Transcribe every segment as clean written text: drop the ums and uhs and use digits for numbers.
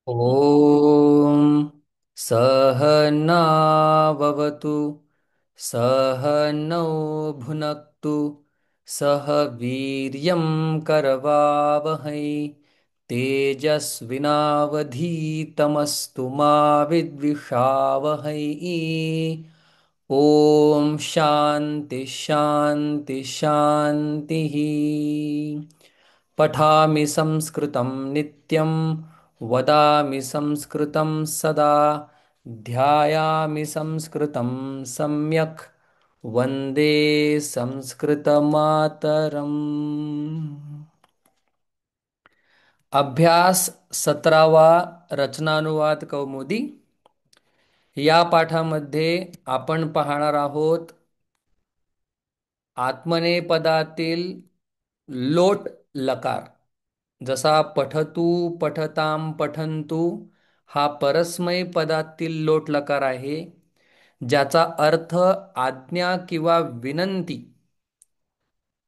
ॐ सहनाववतु सहनौ भुनक्तु सह वीर्यं करवावहै तेजस्विनावधीतमस्तु मा विद्विषावहै। ॐ शान्ति शान्ति शान्तिः। पठामि संस्कृतं नित्यं वदामि संस्कृतं सदा ध्यायामि संस्कृतं सम्यक् वन्दे संस्कृतमातरम्। अभ्यास 17वा रचनानुवाद कौमुदी. या पाठामध्ये आपण पाहणार आहोत आत्मनेपदातील लोट लकार. जसा पठतू पठताम पठंतू हा परस्मै पदातील लोट लकार आहे, ज्याचा अर्थ आज्ञा किंवा विनंती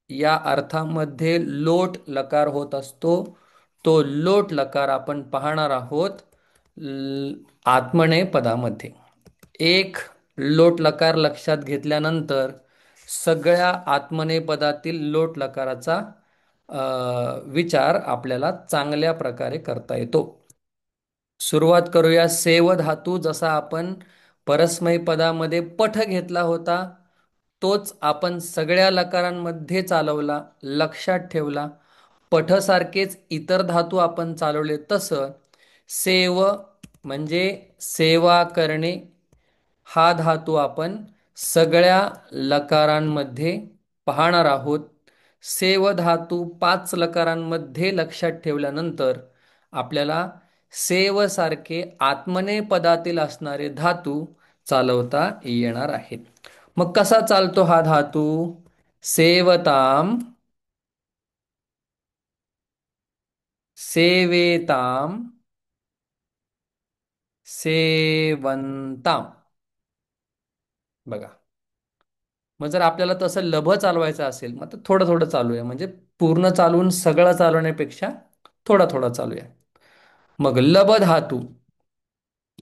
या अर्थामध्ये लोट लकार होत असतो. तो लोट लकार आपण पाहणार आहोत आत्मनेय पदामध्ये. एक लोट लकार लक्षात घेतल्यानंतर सगळ्या आत्मनेय पदातील लोट लकाराचा विचार आपल्याला चांगल्या प्रकारे करता येतो. सुरुवात करूया. सेव धातू जसा आपण परस्मै पदामध्ये पठ घेतला होता, तोच आपण सगळ्या लकारांमध्ये चालवला, लक्षात ठेवला. पठसारखेच इतर धातू आपण चालवले. तसं सेव म्हणजे सेवा करणे हा धातू आपण सगळ्या लकारांमध्ये पाहणार आहोत. सेव धातू 5 लकारांमध्ये लक्षात ठेवल्यानंतर आपल्याला सेव सारखे आत्मनेय पदातील असणारे धातू चालवता येणार आहेत. मग कसा चालतो हा धातू? सेवताम, सेवेताम, सेवंताम. बघा, मग जर आपल्याला तसं लभ चालवायचं असेल, मग तर थोडं थोडं चालूया. म्हणजे पूर्ण चालवून सगळं चालवण्यापेक्षा थोडा थोडा चालूया. मग लभ धातू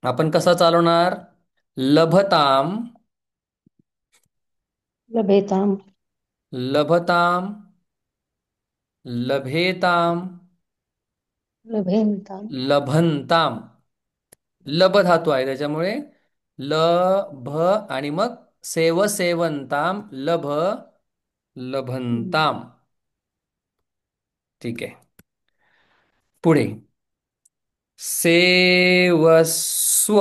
आपण कसा चालवणार? लभताम, लभेताम, लभताम, लभेताम, लभेनताम, लभंताम. लब धातू आहे त्याच्यामुळे ल भ आणि मग सेव सेवंताम लभ लभंताम. ठीक आहे. पुढे सेवस्व,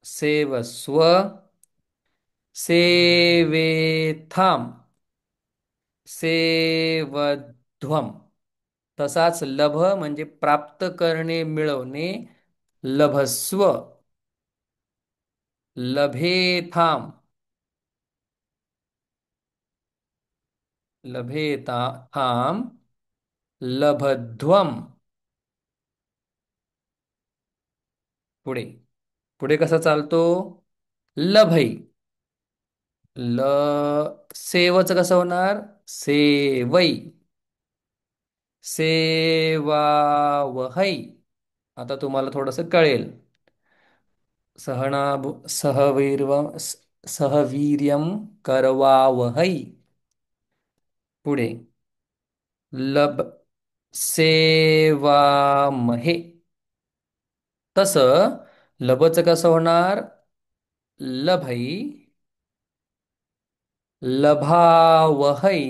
सेवस्व, सेवेथाम, सेवध्वम. तसाच लभ म्हणजे प्राप्त करणे, मिळवणे. लभस्व, लभेथाम, लभेताम, लभध्वम. पुढे पुढे कसा चालतो? लभई. ल सेवच कसं होणार? सेवई, सेवावहै. आता तुम्हाला थोडस कळेल. सहवीर्यम करवावहै. पुढे लब सेवामहे. तसं लबच कसं होणार? लभई, लभावहै,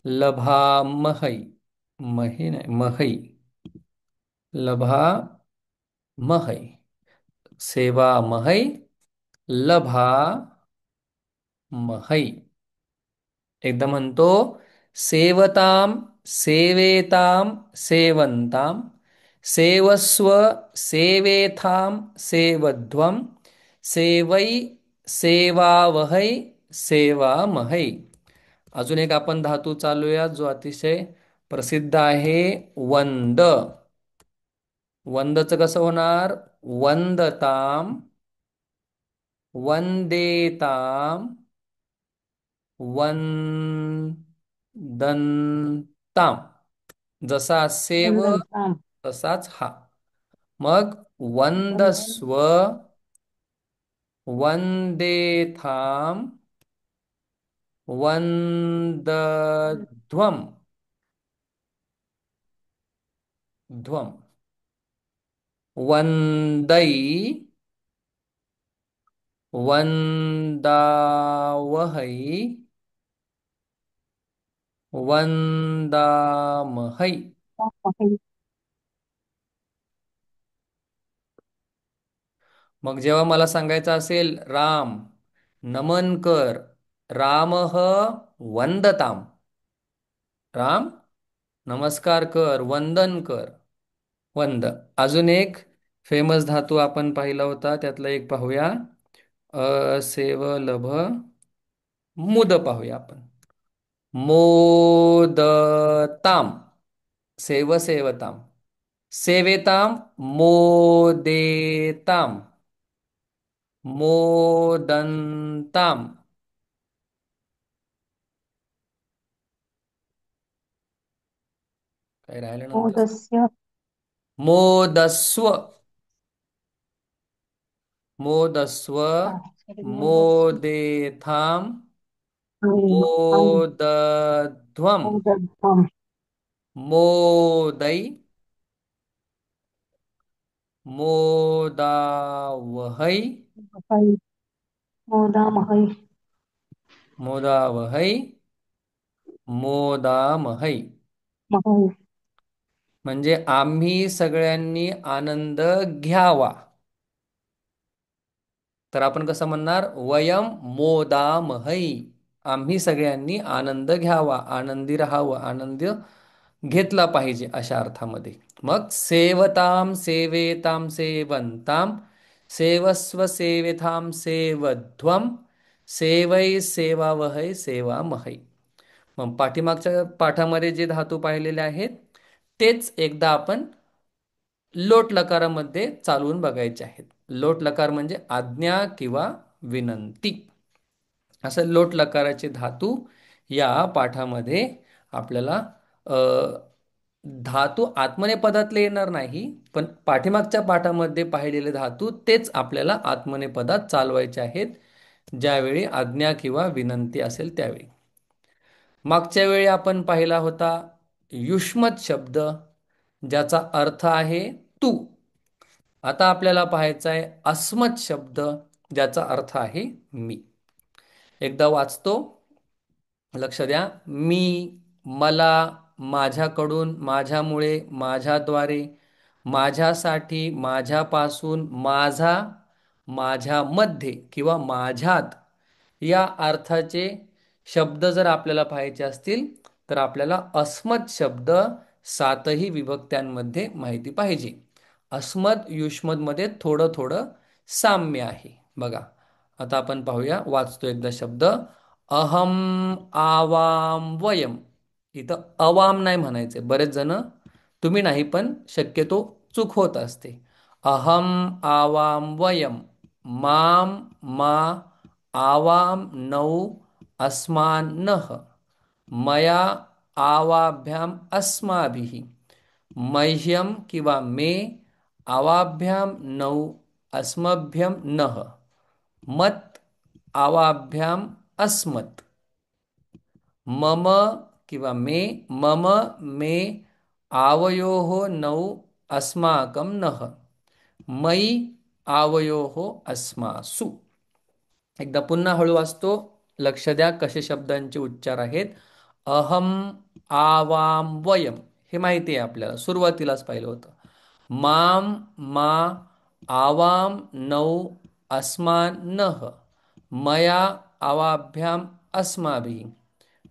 लभामहै. मही नाही, महै. लभामहै, सेवामहै, लभामहै. एकदा म्हणतो. सेवताम, सेवेताम, सेवंताम, सेवस्व, सेवेथाम, सेवध्वम, सेवै, सेवावहै, सेवामहै. अजून एक आपण धातू चालूया जो अतिशय प्रसिद्ध आहे. वंद. वंदचं कसं होणार? वंदताम, वंदेताम, वंदनताम. जसा सेव वंदनताम तसाच हा. मग वंदन वंदस्व, वंदेथाम, वंदध्वम, ध्वम, वंदै, वंदावहै, वंदामहै. महि मग जेव्हा मला सांगायचं असेल राम नमन कर, रामः वंदताम, राम नमस्कार कर, वंदन कर, वंद. अजून एक फेमस धातू आपण पाहिला होता, त्यातला एक पाहूया. सेवलभ, मुद पाहूया आपण. मोदताम, सेवताम, सेवेताम, मोदेताम, मोदंताम. काय राहिलं नव्हतं. मोदस्य मोदस्व, मोदस्व, मोदस्य मोदेथाम, मोदम मोदध्वम, मोदध्वम मोदै, मोदावहै, महै मोदामहै मोदावहै, मोदामहै. महै म्हणजे आम्ही सगळ्यांनी आनंद घ्यावा. तर आपण कसं म्हणणार, वयम मोदामहै. आम्ही सगळ्यांनी आनंद घ्यावा, आनंदी राहावं, आनंद घेतला पाहिजे अशा अर्थामध्ये. मग सेवताम, सेवेताम, सेवंताम, सेवस्व, सेवेथाम, सेवध्वम, सेवै, सेवावहै, सेवामहै. मग पाठीमागच्या पाठामध्ये जे धातू पाहिलेले आहेत तेच एकदा आपण लोट लकारामध्ये चालवून बघायचे आहेत. लोट लकार म्हणजे आज्ञा किंवा विनंती. असं लोट लकाराचे धातू या पाठामध्ये आपल्याला अ, धातू आत्मनेपदातले येणार नाही, पण पाठीमागच्या पाठामध्ये पाहिलेले धातू तेच आपल्याला आत्मनेपदात चालवायचे आहेत, ज्यावेळी आज्ञा किंवा विनंती असेल त्यावेळी. मागच्या वेळी आपण पाहिला होता युष्मत शब्द, ज्याचा अर्थ आहे तू. आता आपल्याला पाहायचा आहे अस्मत् शब्द, ज्याचा अर्थ आहे मी. एकदा वाचतो, लक्ष द्या. मी, मला, माझ्याकडून, माझ्यामुळे, माझ्याद्वारे, माझ्यासाठी, माझ्यापासून, माझा, माझ्यामध्ये किंवा माझ्यात या अर्थाचे शब्द जर आपल्याला पाहायचे असतील तर आपल्याला अस्मत् शब्द सातही विभक्त्यांमध्ये माहिती पाहिजे. अस्मत् युष्मतमध्ये थोडं थोडं साम्य आहे. बघा, आता आपण पाहूया, वाचतो एकदा शब्द. अहम, आवाम, वयम. इथं अवाम नाही म्हणायचे. बरेच जण, तुम्ही नाही पण शक्यतो चूक होत असते. अहम, आवाम, वयम, माम, मा, आवाम, नौ, अस्मान्नः, मया, आवाभ्याम, अस्माभिः, मह्यम किंवा मे, आवाभ्याम, नौ, अस्मभ्यम, नः, मत, आवाभ्याम, अस्मत्, मम किंवा मे, मम, मे, आवयोः, नौ, अस्माकं, नः, मयि, आवयोः, अस्मासु. एकदा पुन्हा हळू वाचतो, लक्ष द्या कसे शब्दांचे उच्चार आहेत. अहम, आवाम, वयम हे माहिती आहे आपल्याला, सुरुवातीलाच पाहिलं होतं. माम, मा, आवाम, नौ, अस्मान, नः, मया, आवाभ्याम, अस्माभिः,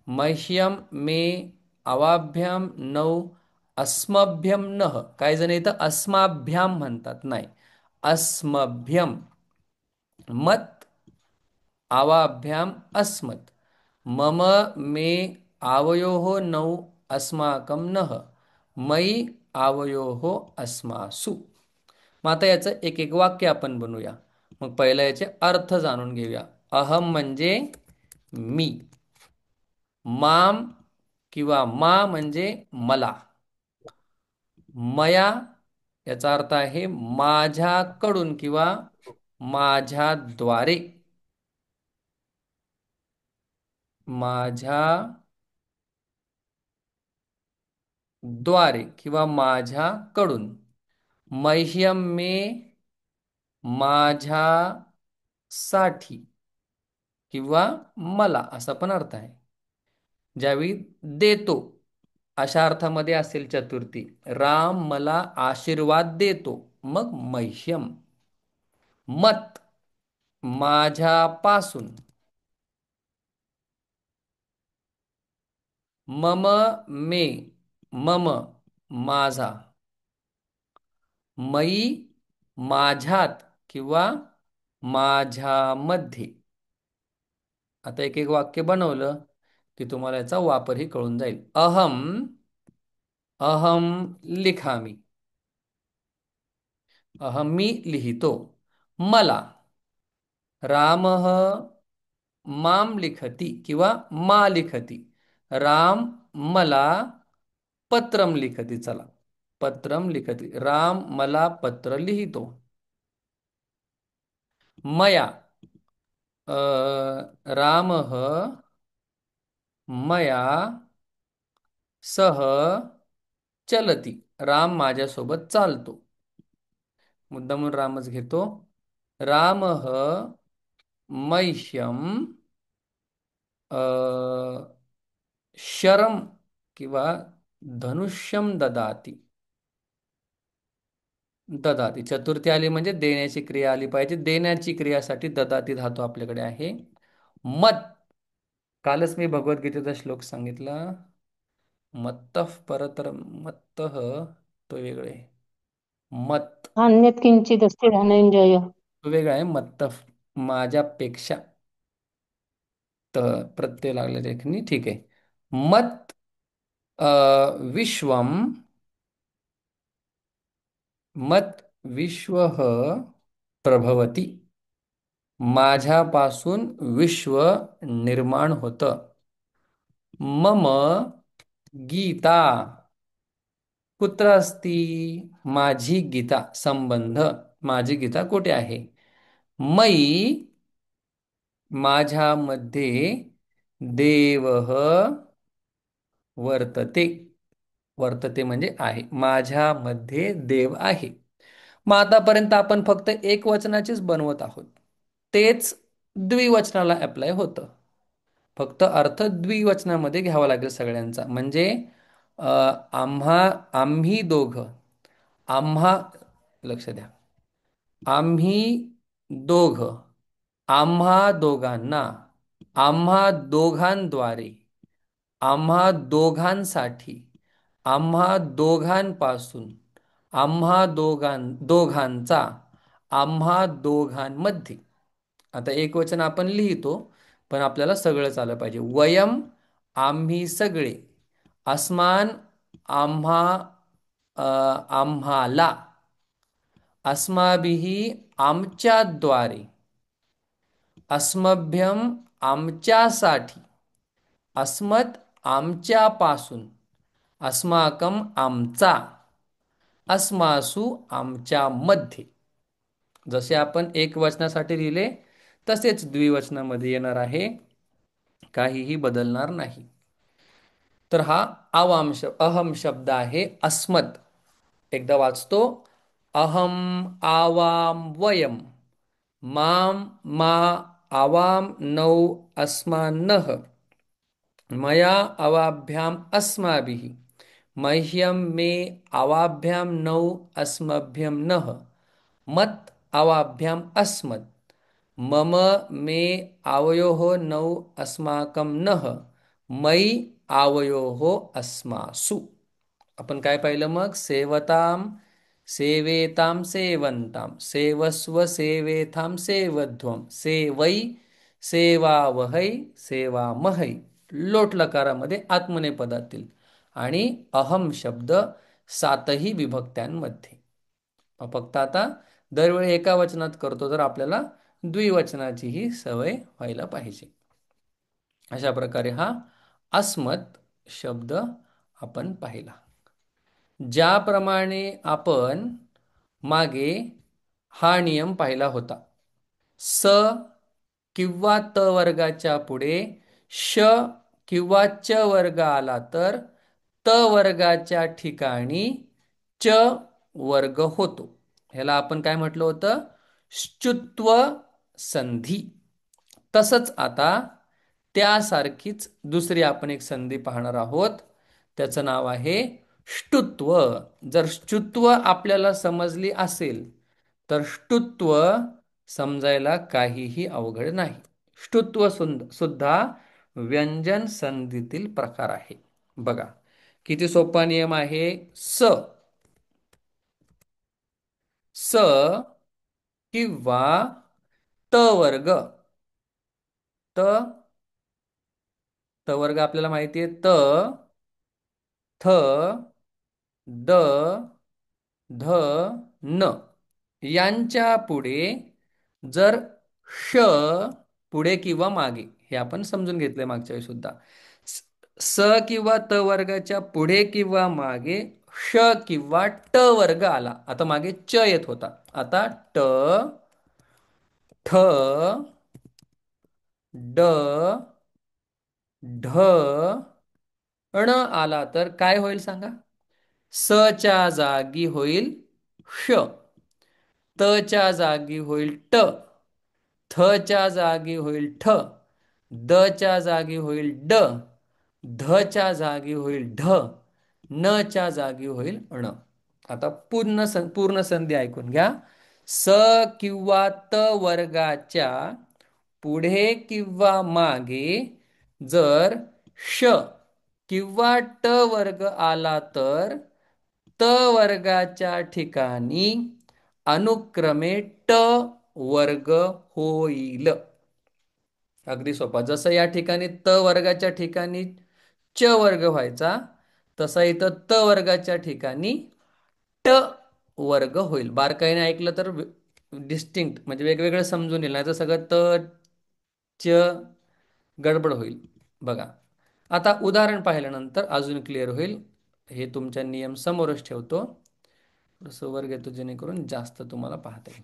मह्यम, मे, आवाभ्याम, नौ, अस्मभ्यम, नः. काही जण इथं अस्माभ्याम म्हणतात, नाही, अस्मभ्यम. मत, आवाभ्याम, अस्मत्, मम, मे, आवयोः, नौ, अस्माकं, नः, मयि, आवयोः, अस्मासु. मग आता याचं एक एक वाक्य आपण बनवूया. मग पहिला याचे अर्थ जाणून घेऊया. अहम म्हणजे मी, माम किंवा मा म्हणजे मला, मया याचा अर्थ आहे माझ्याकडून किंवा माझ्याद्वारे. माझ्याद्वारे किंवा माझ्याकडून. मह्यम मे माझ्यासाठी किंवा मला असा पण अर्थ आहे. ज्यावेळी देतो अशा अर्थामध्ये असेल चतुर्थी, राम मला आशीर्वाद देतो, मग मह्यम. मत माझ्यापासून. मम मे मम माझा. मयी माझ्यात किंवा माझ्यामध्ये. आता एक एक वाक्य बनवलं की तुम्हाला याचा वापरही कळून जाईल. अहम अहम लिखामी. अहम मी लिहितो. मला रामः माम लिखती किंवा मा लिखती. राम मला पत्रम लिखती. चला, पत्रम लिखती. राम मला पत्र लिहितो. मया रामः मया सह चलती. राम माझ्यासोबत चालतो. मुद्दामून रामच घेतो. रामः मह्यम अ, शरम किंवा धनुष्यम ददाती. ददाती चतुर्थी आली म्हणजे देण्याची क्रिया आली पाहिजे. देण्याची क्रियासाठी ददाती धातू आपल्याकडे आहे. मत कालच मी भगवद्गीतेचा श्लोक सांगितला. मत्तः परतर मत्तः तो वेगळे. मत अन्यत् किंचिदस्ति धनंजय. तो वेगळा आहे. मत्तः माझ्यापेक्षा. प्रत्यय लागले देखणी ठीक आहे. मत विश्वम मत विश्व प्रभवती. माझ्यापासून विश्व निर्माण होतं. मम गीता कुत्र अस्ति. माझी गीता संबंध. माझी गीता कुठे आहे. मयी माझ्यामध्ये देवः वर्तते. वर्तते म्हणजे आहे. माझ्यामध्ये देव आहे. मग आतापर्यंत आपण फक्त एक वचनाचीच बनवत आहोत. तेच द्विवचनाला अप्लाय होतं. फक्त अर्थ द्विवचनामध्ये घ्यावा लागेल सगळ्यांचा. म्हणजे अ, आम्ही दोघं. आम्हा लक्ष द्या. आम्ही दोघं. आम्हा दोघांना. आम्हा दोघांद्वारे. आम्हा दोघांसाठी. आम्हा दोघांपासून. आम्हा दोघांचा. आम्हा दोघांमध्ये. आता एक वचन आपण लिहितो पण आपल्याला सगळंच आलं पाहिजे. वयम आम्ही सगळे. अस्मान आम्हा आम्हाला. अस्माभिः आमच्याद्वारे. अस्मभ्यम आमच्यासाठी. अस्मत् आमच्यापासून. अस्माकम आमचा. अस्मासु आमच्यामध्ये. जसे आपण एक वचनासाठी लिहिले तसेच द्विवचनामध्ये येणार आहे. काहीही बदलणार नाही. तर हा अहम शब्द आहे. अस्मत् एकदा वाचतो. अहम आवाम वयम माम मा आवाम नौ अस्मान्नः मया अवाभ्याम अस्माभिः मह्यम मे अवाभ्याम नौ अस्मभ्यम नः मत अवाभ्याम अस्मत् मम मे आवयोः नौ अस्माकं नः मयि आवयोः अस्मासु. आपण काय पाहिलं मग. सेवताम सेवेताम सेवंताम सेवस्व सेवेथाम सेवध्वम सेवै सेवावहै सेवामहै. लोट लकारामध्ये आत्मनेपदातील. आणि अहम शब्द सातही विभक्त्यांमध्ये. फक्त आता दरवेळी एका वचनात करतो तर आपल्याला द्विवचनाचीही सवय व्हायला पाहिजे. अशा प्रकारे हा अस्मत् शब्द आपण पाहिला. ज्याप्रमाणे आपण मागे हा नियम पाहिला होता. स किंवा त वर्गाच्या पुढे श किंवा च वर्ग आला तर त वर्गाच्या ठिकाणी च वर्ग होतो. ह्याला आपण काय म्हटलं होतं? श्चुत्व संधी. तसंच आता त्यासारखीच दुसरी आपण एक संधी पाहणार आहोत. त्याचं नाव आहे ष्टुत्व. जर ष्टुत्व आपल्याला समजली असेल तर ष्टुत्व समजायला काहीही अवघड नाही. ष्टुत्व सुद्धा व्यंजन संधीतील प्रकार आहे. बघा किती सोपा नियम आहे. स किंवा त वर्ग. त त वर्ग आपल्याला माहिती आहे. थ, द, ध, न यांच्या पुढे जर श पुढे किंवा मागे, हे आपण समजून घेतलंय मागच्या वेळी सुद्धा. स स किंवा त वर्गाच्या पुढे किंवा मागे श किंवा ट वर्ग आला. आता मागे च येत होता, आता ट, ठ, ड, ढ, ण आला तर काय होईल सांगा? स च्या जागी होईल श, त च्या जागी होईल ट, थ च्या जागी होईल ठ, द च्या जागी होईल ड, ध च्या जागी होईल ढ, न च्या जागी होईल ण. आता पूर्ण संधी ऐकून घ्या. स किंवा त वर्गाच्या पुढे किंवा मागे जर श किंवा ट वर्ग आला तर त वर्गाच्या ठिकाणी अनुक्रमे ट वर्ग होईल. अगदी सोपा. जसं या ठिकाणी त वर्गाच्या ठिकाणी च वर्ग व्हायचा, तसा इथं त वर्गाच्या ठिकाणी ट वर्ग होईल. बारकाईने ऐकलं तर डिस्टिंक्ट म्हणजे वेगवेगळं समजून येईल, नाही तर सगळं त च गडबड होईल. बघा आता उदाहरण पाहिल्यानंतर अजून क्लिअर होईल. हे तुमच्या नियम समोरच ठेवतो, थोडंसं वर घेतो जेणेकरून जास्त तुम्हाला पाहता येईल.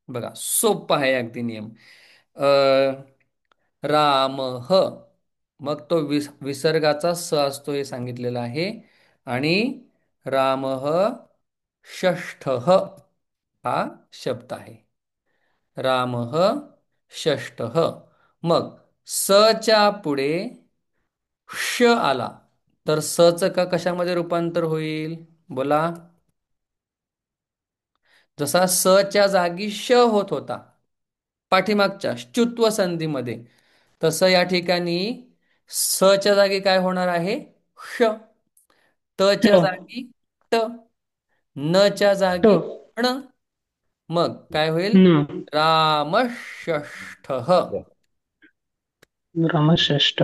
बघा सोपा आहे अगदी नियम. अ राम मग तो विसर्गाचा स असतो हे सांगितलेलं आहे. आणि राम षष्ठ हा शब्द आहे. राम षष्ठ. मग स च्या पुढे श आला तर स च का कशामध्ये रूपांतर होईल? बोला. जसा स च्या जागी श होत होता पाठीमागच्या ष्टुत्व संधीमध्ये, तसं या ठिकाणी स च्या जागी काय होणार आहे? श. त च्या ट, जागी ट, न च्या ट, जागी ण. मग काय होईल? न, रामषष्ठ. रामश्रेष्ठ.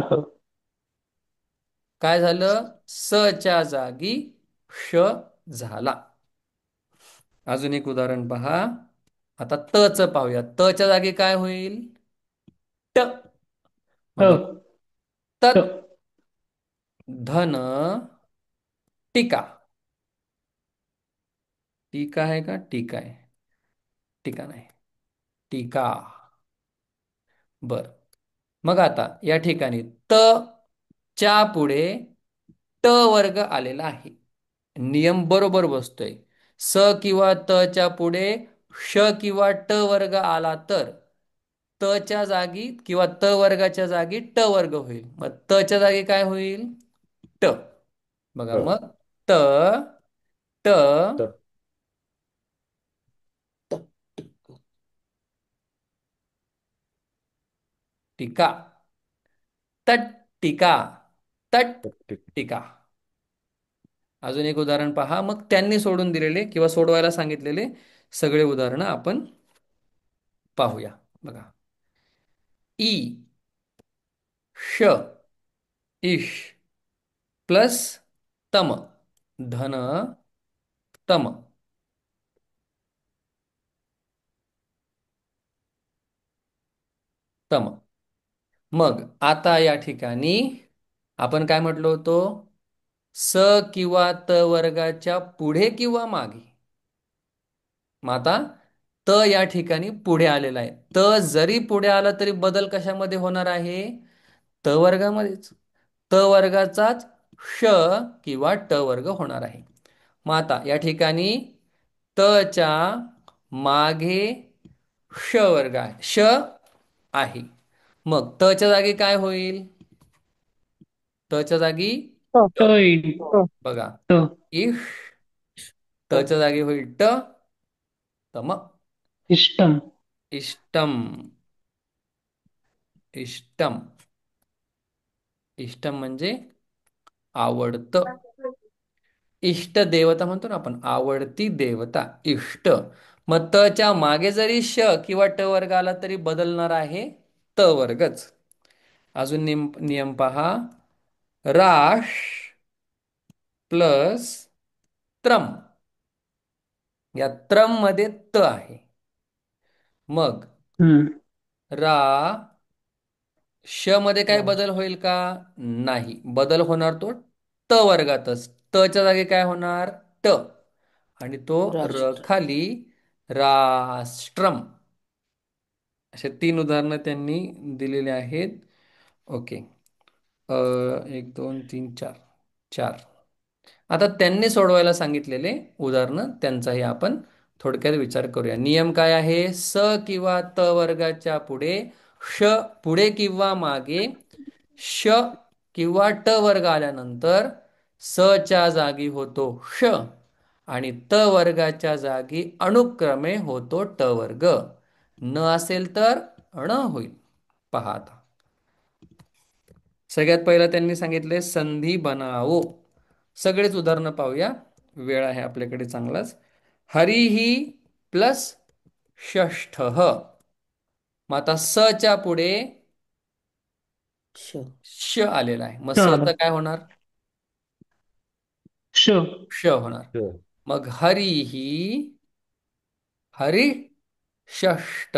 काय झालं? स च्या जागी श झाला. अजून एक उदाहरण पहा. आता त च पाहूया. त च्या जागी काय होईल? ट. ट, मग ट, तत् धन टीका. टीका आहे का? टीका आहे. टीका नाही, टीका. बर. मग आता या ठिकाणी त च्या पुढे ट वर्ग आलेला आहे. नियम बरोबर बसतोय. स किंवा त च्या पुढे श किंवा ट वर्ग आला तर त च्या जागी किंवा त वर्गाच्या जागी ट वर्ग होईल. मग त च्या जागी काय होईल? ट. बघा ट, मग त, ट, ट, त, टीका, तट्टिका, ट, तट्टिका. अजून एक उदाहरण पहा. मग त्यांनी सोडून दिलेले किंवा सोडवायला सांगितलेले सगळे उदाहरणं आपण पाहूया. बघा. ई, श, इश प्लस तम, धन तम. तम. मग आता या ठिकाणी आपण काय म्हटलो होतो? स किंवा त वर्गाच्या पुढे किंवा मागे. मग आता त या ठिकाणी पुढे आलेला आहे. त जरी पुढे आला तरी बदल कशामध्ये होणार आहे? त वर्गामध्येच. त वर्गाचाच श किंवा ट वर्ग होणार आहे. मग आता या ठिकाणी त च्या मागे श वर्ग आहे, श आहे. मग त च्या जागी काय होईल? त च्या जागी ट. ट येईल. बघा, ट. इश. त च्या जागी होईल ट. तर मग इष्टम. इष्टम. इष्टम. इष्टम म्हणजे आवडतं. इष्ट देवता म्हणतो ना आपण, आवडती देवता इष्ट. मग त च्या मागे जरी श किंवा ट वर्ग आला तरी बदलणार आहे त वर्गच. अजून नियम नियम पहा. राश प्लस त्रम. या त्रम मध्ये त आहे. मग हम्म. रा श मध्ये काही बदल होईल का? नाही. बदल होणार तो त वर्गातच. त च्या जागी काय होणार? ट. आणि तो र राष्ट्र. खाली राष्ट्रम. असे 3 उदाहरणं त्यांनी दिलेले आहेत. ओके. अ, 1 2 3 4. 4. आता त्यांनी सोडवायला सांगितलेले उदाहरणं त्यांचाही आपण थोडक्यात विचार करूया. नियम काय आहे? स किंवा त वर्गाच्या पुढे श पुढे किंवा मागे श किंवा ट वर्ग आल्यानंतर स च्या जागी होतो श आणि त वर्गाच्या जागी अनुक्रमे होतो ट वर्ग. न असेल तर ण होईल. पहा आता. सगळ्यात पहिलं त्यांनी सांगितले संधी बनावो. सगळेच उदाहरणं पाहूया. वेळ आहे आपल्याकडे चांगलाच. हरिही प्लस षष्ठ. मग आता स च्या पुढे श. श आलेला आहे. मग ट स आलं. चं काय होणार? श. श होणार. मग हरिही हरिषष्ठ.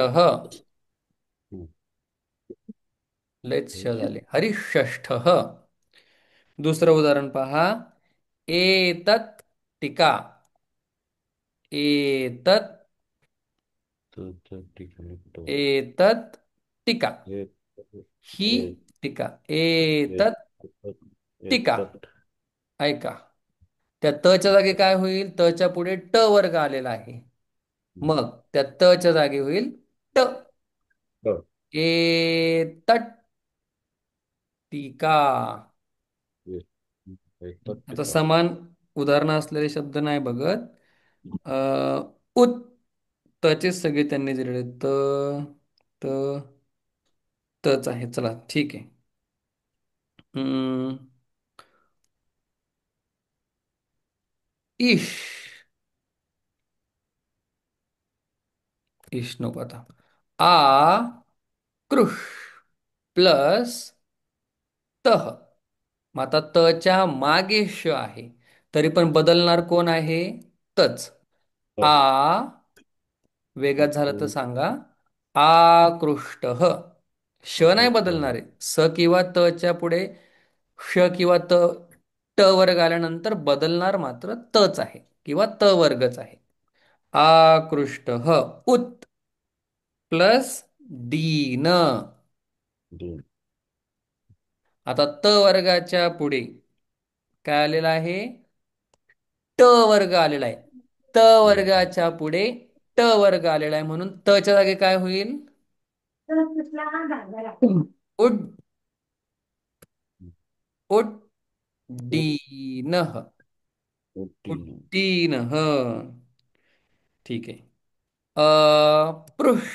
लयच श झाले. हरिषष्ठ. दुसरं उदाहरण पहा. एतत् टीका. एतत् एतत् टीका. ही टीका. एतत् टीका. ऐका. त्या त च्या जागी काय होईल? त च्या पुढे ट वर्ग आलेला आहे. मग त्या त च्या जागी होईल ट. एतत् टीका. आता समान उदाहरणं असलेले शब्द नाही बघत. अ, उत तचेच सगळे त्यांनी दिलेले. त तच आहे. चला ठीक आहे. हम्म, ईश. ईश नको आता. आ कृष प्लस तह. मग आता त च्या मागे श आहे. तरी पण बदलणार कोण आहे? तच. आ वेगात झालं तर सांगा. आकृष्ट. श नाही बदलणार आहे. स किंवा त च्या पुढे श किंवा ट वर्ग आल्यानंतर बदलणार मात्र तच आहे किंवा त वर्गच आहे. आकृष्ट उत प्लस दीन. आता त वर्गाच्या पुढे काय आलेलं आहे? ट वर्ग आलेला आहे. त वर्गाच्या पुढे ट वर्ग आलेला आहे म्हणून त च्या जागी काय होईल? उड उड्डीनः. उड्डीनः. ठीक आहे. पृष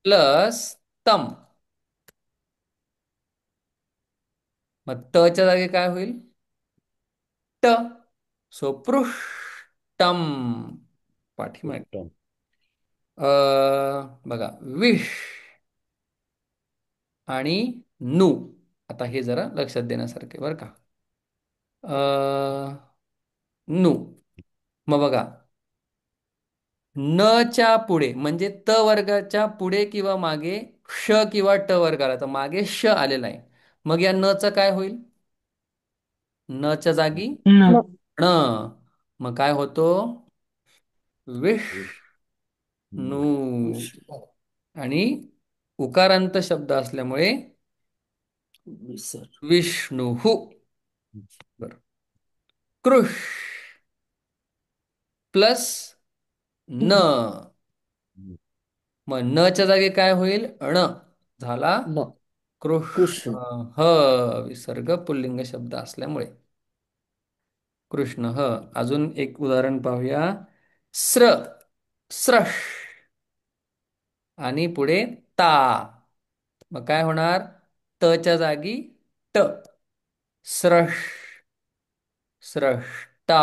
प्लस तम. मग त च्या जागी काय होईल? ट. सो पृष्टम. पाठीमागे. बघा विष आणि नु. आता हे जरा लक्षात देण्यासारखे बरं का. नु. मग बघा न च्या पुढे म्हणजे त वर्गाच्या पुढे किंवा मागे श किंवा ट वर्ग आला तर मागे श आलेला आहे. मग या न चं काय होईल? न च्या जागी न. ण. मग काय होतो? विष्णू. आणि उकारांत शब्द असल्यामुळे विसर. विष्णू. बरं. कृष प्लस न. मग न च्या जागी काय होईल? ण झाला. न. कृष्ण. कृष्ण. ह विसर्ग पुल्लिंग शब्द असल्यामुळे कृष्ण. अजून एक उदाहरण पाहूया. स्र स्रश आणि पुढे ता. मग काय होणार? त च्या जागी ट. स्रश स्रष्टा.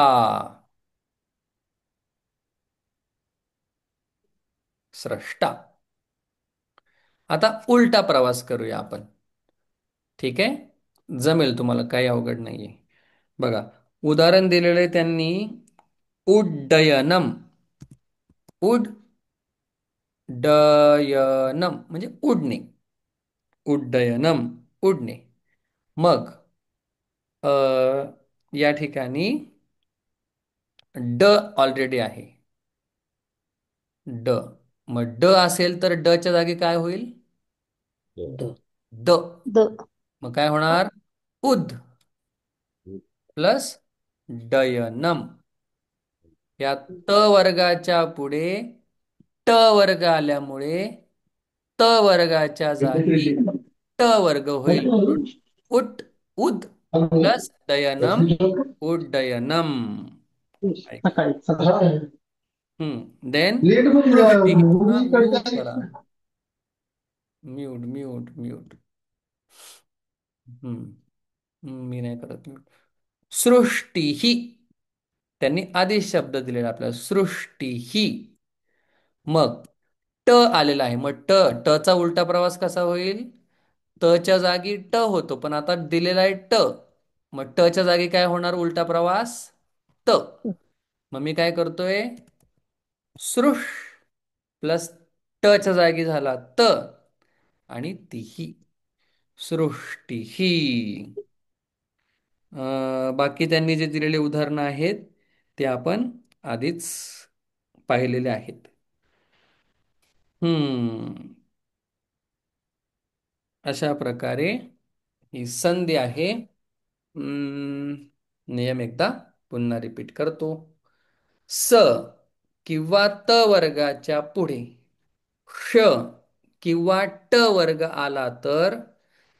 स्रष्टा. आता उलटा प्रवास करूया आपण. ठीक आहे, जमेल तुम्हाला, काही अवघड नाहीये. बघा, उदाहरण दिलेले त्यांनी उड्डयनम. उड्डयनम म्हणजे उडणे. उड्डयनम उडणे. मग अ, या ठिकाणी ड ऑलरेडी आहे. ड. मग ड असेल तर ड च्या जागी काय होईल? द. द. मग काय होणार? उद प्लस डयनम. या त वर्गाच्या पुढे ट वर्ग आल्यामुळे त वर्गाच्या जागी ट वर्ग होईल, म्हणून उट उद प्लस डयनम उड्डयनम. ऐका. सकाळी सकाळी देन लेट मध्ये सृष्टी. गुरुजी म्यूट कडे करा. Mute mute mute. मी नाही करत म्यूट. सृष्टी ही. त्यांनी आदेश शब्द दिलेला आपल्याला, सृष्टी ही. मग ट आलेला आहे. मग ट चा उलटा प्रवास कसा होईल? त च्या जागी ट होतो, पण आता दिलेला आहे ट. मग ट च्या जागी काय होणार उलटा प्रवास? त. मग मी काय करतोय? सृष प्लस ट च्या जागी झाला त आणि तीही. सृष्टीही. बाकी त्यांनी जे दिलेले उदाहरणं आहेत ते आपण आधीच पाहिलेले आहेत. हम्म अशा प्रकारे ही संधी आहे. नियम एकदा पुन्हा रिपीट करतो. स किंवा त वर्गाच्या पुढे श किंवा ट वर्ग आला तर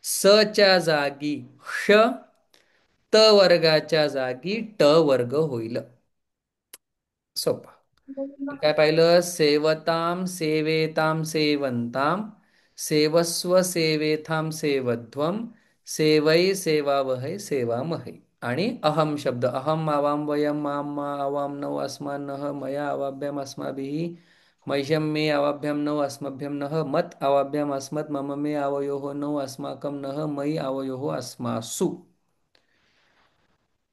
स च्या जागी श, त वर्गाच्या जागी ट वर्ग होईल. सोपा. काय पाहिलं? सेवताम सेवेताम सेवंताम सेवस्व सेवेथाम सेवध्वम सेवै सेवावहै सेवामहै. आणि अहम शब्द, अहम आवाम वयम माम मा आवाम नव अस्मान नः मया अवाभ्याम अस्माभिः मैषम मे अवाभ्याम नव अस्मभ्यम नः मत अवाभ्याम अस्मत् मम मे आवयोः नव अस्माकं नः मयि आवयोः अस्मासु.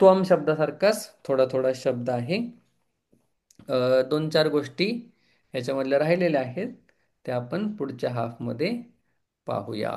त्वम शब्दासारखाच थोडा थोडा शब्द आहे. दोन चार गोष्टी याच्यामधल्या राहिलेल्या आहेत, त्या आपण पुढच्या हाफमध्ये पाहूया.